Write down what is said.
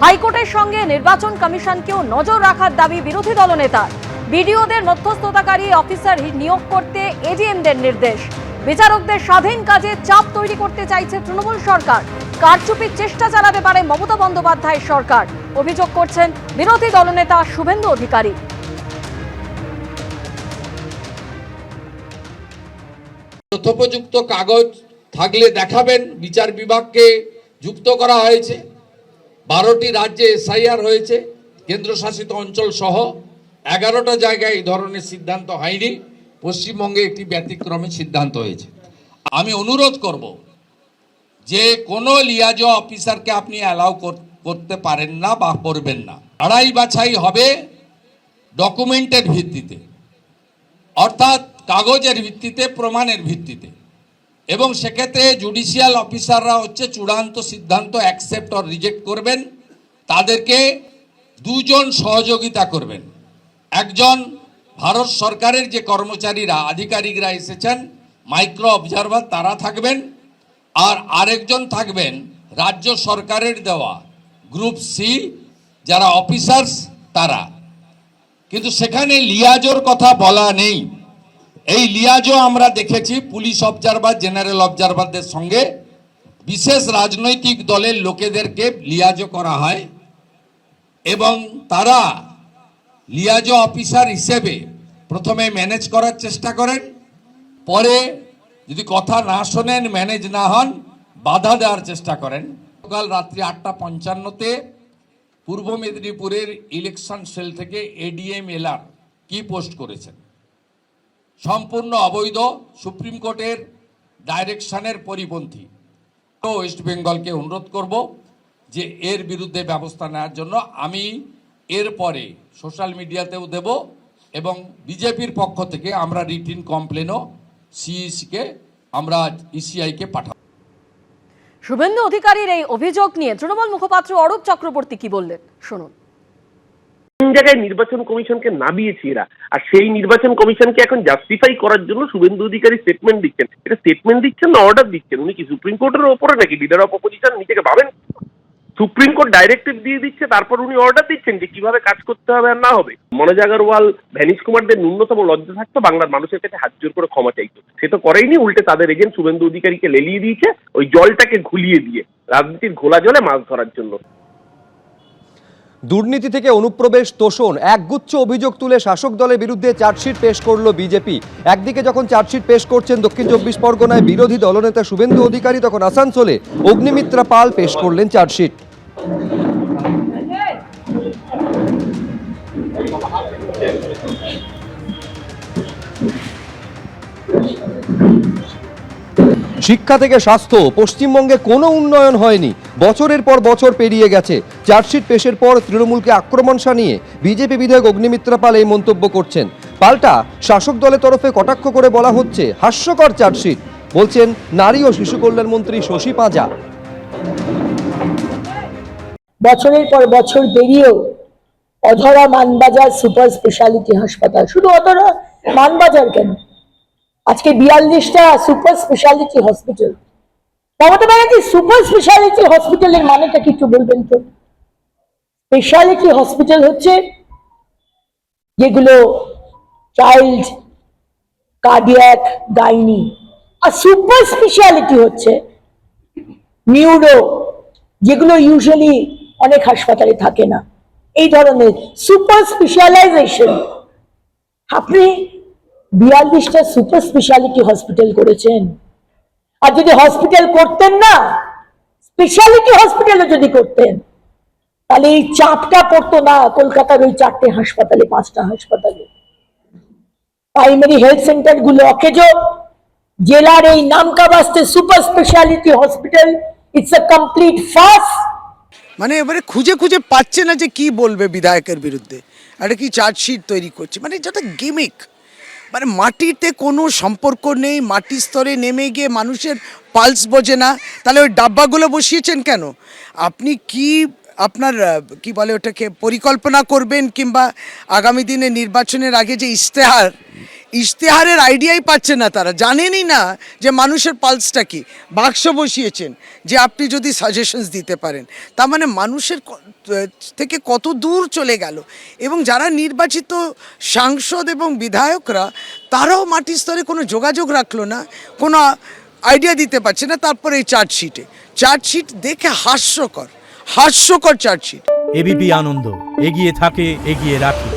হাইকোর্টের সঙ্গে নির্বাচন কমিশনকেও নজর রাখার দাবি বিরোধী দলনেতার। বিডিওদের মধ্যস্থতাকারী অফিসার নিয়োগ করতে এডিএমদের নির্দেশ। বিচারকদের স্বাধীন কাজে চাপ তৈরি করতে চাইছে তৃণমূল সরকার। কারচুপির চেষ্টা চালাতে পারে মমতা বন্দ্যোপাধ্যায়ের সরকার, অভিযোগ করছেন বিরোধী দলনেতা শুভেন্দু অধিকারী। তথ্যোপযুক্ত কাগজ থাকলে দেখাবেন। বিচার বিভাগকে যুক্ত করা হয়েছে, 12টি রাজ্যে এসআইআর হয়েছে, কেন্দ্রশাসিত অঞ্চল সহ 11টা জায়গায় এই ধরনের সিদ্ধান্ত হয়নি। পশ্চিমবঙ্গে একটি ব্যতিক্রমী সিদ্ধান্ত হয়েছে। আমি অনুরোধ করব যে কোনো লিয়াজো অফিসারকে আপনি অ্যালাউ করতে পারেন না বা করবেন না। লড়াই বাছাই হবে ডকুমেন্টের ভিত্তিতে, অর্থাৎ কাগজের ভিত্তিতে, প্রমাণের ভিত্তিতে, এবং সেক্ষেত্রে জুডিশিয়াল অফিসাররা হচ্ছে চূড়ান্ত সিদ্ধান্ত অ্যাকসেপ্ট অর রিজেক্ট করবেন। তাদেরকে দুজন সহযোগিতা করবেন। একজন ভারত সরকারের যে কর্মচারীরা, আধিকারিকরা এসেছেন, মাইক্রো অবজারভার, তারা থাকবেন। আর আরেকজন থাকবেন রাজ্য সরকারের দেওয়া গ্রুপ সি যারা অফিসার্স, তারা। কিন্তু সেখানে লিয়াজোর কথা বলা নেই। এই লিয়াজো আমরা দেখেছি পুলিশ অবজারভার, জেনারেল অবজারভারদের সঙ্গে বিশেষ রাজনৈতিক দলের লোকেদেরকে লিয়াজো করা হয় এবং তারা লিয়াজো অফিসার হিসেবে প্রথমে ম্যানেজ করার চেষ্টা করেন, পরে যদি কথা না শোনেন, ম্যানেজ না হন, বাধা দেওয়ার চেষ্টা করেন। কাল রাত্রি 8:55-তে পূর্ব মেদিনীপুরের ইলেকশন সেল থেকে এডিএম এলআর কি পোস্ট করেছেন, সম্পূর্ণ অবৈধ, সুপ্রিম কোর্টের ডাইরেকশনের পরিপন্থী। ওয়েস্ট বেঙ্গলকে অনুরোধ করব যে এর বিরুদ্ধে ব্যবস্থা নেওয়ার জন্য। আমি এরপরে সোশ্যাল মিডিয়াতেও দেব এবং বিজেপির পক্ষ থেকে আমরা রিটিন কমপ্লেনও সিইসিকে, আমরা ইসিআইকে পাঠাবো। শুভেন্দু অধিকারীর এই অভিযোগ নিয়ে তৃণমূল মুখপাত্র অরূপ চক্রবর্তী কি বললেন, শুনুন। কোন জায়গায় নির্বাচন কমিশনকে নামিয়েছে এরা, আর সেই নির্বাচন কমিশনকে এখন জাস্টিফাই করার জন্য শুভেন্দু অধিকারী স্টেটমেন্ট দিচ্ছেন। এটা স্টেটমেন্ট দিচ্ছেন না অর্ডার দিচ্ছেন? উনি কি সুপ্রিম কোর্টের ওপরে নাকি লিডার অফ অপোজিশন? নিজেকে ভাবেন? সুপ্রিম কোর্ট ডাইরেক্টিভ দিয়ে দিচ্ছে, তারপর উনি অর্ডার দিচ্ছেন যে কিভাবে কাজ করতে হবে আর না হবে। মনোজ আগরওয়াল, ভ্যানিশ কুমারদের ন্যূনতম লজ্জা থাকতো, বাংলার মানুষের কাছে হাত জোর করে ক্ষমা চাইতো। সে তো করেইনি, উল্টে তাদের এজেন্ট শুভেন্দু অধিকারীকে লেলিয়ে দিয়েছে ওই জলটাকে ঘুলিয়ে দিয়ে, রাজনীতির ঘোলা জলে মাছ ধরার জন্য। দুর্নীতি থেকে অনুপ্রবেশ, তোষণ, একগুচ্ছ অভিযোগ তুলে শাসক দলের বিরুদ্ধে চার্জশিট পেশ করল বিজেপি। একদিকে যখন চার্জশিট পেশ করছেন দক্ষিণ 24 পরগনায় বিরোধী দলনেতা শুভেন্দু অধিকারী, তখন আসানসোলে অগ্নিমিত্রা পাল পেশ করলেন চার্জশিট। শিক্ষা থেকে স্বাস্থ্য, পশ্চিমবঙ্গে কোনো উন্নয়ন হয়নি, বছরের পর বছর পেরিয়ে গেছে। চার্জশিট পেশের পর তৃণমূলকে আক্রমণ শানিয়ে বিজেপি বিধায়ক অগ্নিমিত্রা পাল এই মন্তব্য করছেন। পাল্টা শাসক দলের তরফে কটাক্ষ করে বলা হচ্ছে হাস্যকর চার্জশিট, বলছেন নারী ও শিশু কল্যাণ মন্ত্রী শশী পাঁজা। বছরের পর বছর পেরিয়েও অধরা মানবাজার সুপার স্পেশালিটি হাসপাতাল, শুধু অধরা মানবাজার কেন, আজকে 42টা super speciality hospital. Mamata Banerjee, super speciality হসপিটালের মানেটা কি একটু বলবেন তো? স্পেশালিটি হসপিটাল হচ্ছে যেগুলো চাইল্ড, কার্ডিয়াক, গাইনি, আর সুপার স্পেশালিটি হচ্ছে নিউরো, যেগুলো ইউজুয়ালি অনেক হাসপাতালে থাকে না। এই ধরনের সুপার স্পেশালাইজেশন। আপনি 42টা সুপার স্পেশালিটি হসপিটাল করেছেন, আর যদি হসপিটাল করতেন না, স্পেশালিটি হসপিটালে যদি করতেন, তাহলে এই চাপটা পড়তো না কলকাতার ওই 4টে হাসপাতালে, 5টা হাসপাতালে। প্রাইমারি হেলথ সেন্টার গুলো অকেজো, জেলার এই নামকা বাস্তে super speciality hospital, it's a complete farce. মানে এবারে খুঁজে খুঁজে পাচ্ছে না যে কি বলবে বিধায়কের বিরুদ্ধে, একটা কি চার্জশিট তৈরি করছে, মানে যেটা গিমিক। মানে মাটিতে কোনো সম্পর্ক নেই, মাটির স্তরে নেমে গিয়ে মানুষের পালস বোঝে না। তাহলে ওই ডাব্বাগুলো বসিয়েছেন কেন? আপনি কি আপনার কি বলে ওটাকে পরিকল্পনা করবেন, কিংবা আগামী দিনে নির্বাচনের আগে যে ইশতেহারের আইডিয়াই পাচ্ছে না, তারা জানেনই না যে মানুষের পালসটা কি। বাক্স বসিয়েছেন যে আপনি যদি সাজেশনস দিতে পারেন, তার মানে মানুষের থেকে কত দূর চলে গেল। এবং যারা নির্বাচিত সাংসদ এবং বিধায়করা, তারাও মাটির স্তরে কোনো যোগাযোগ রাখলো না, কোনো আইডিয়া দিতে পারছে না। তারপরে এই চার্জশিট দেখে হাস্যকর চার্জশিট। এবিপি আনন্দ, এগিয়ে থাকে, এগিয়ে রাখে।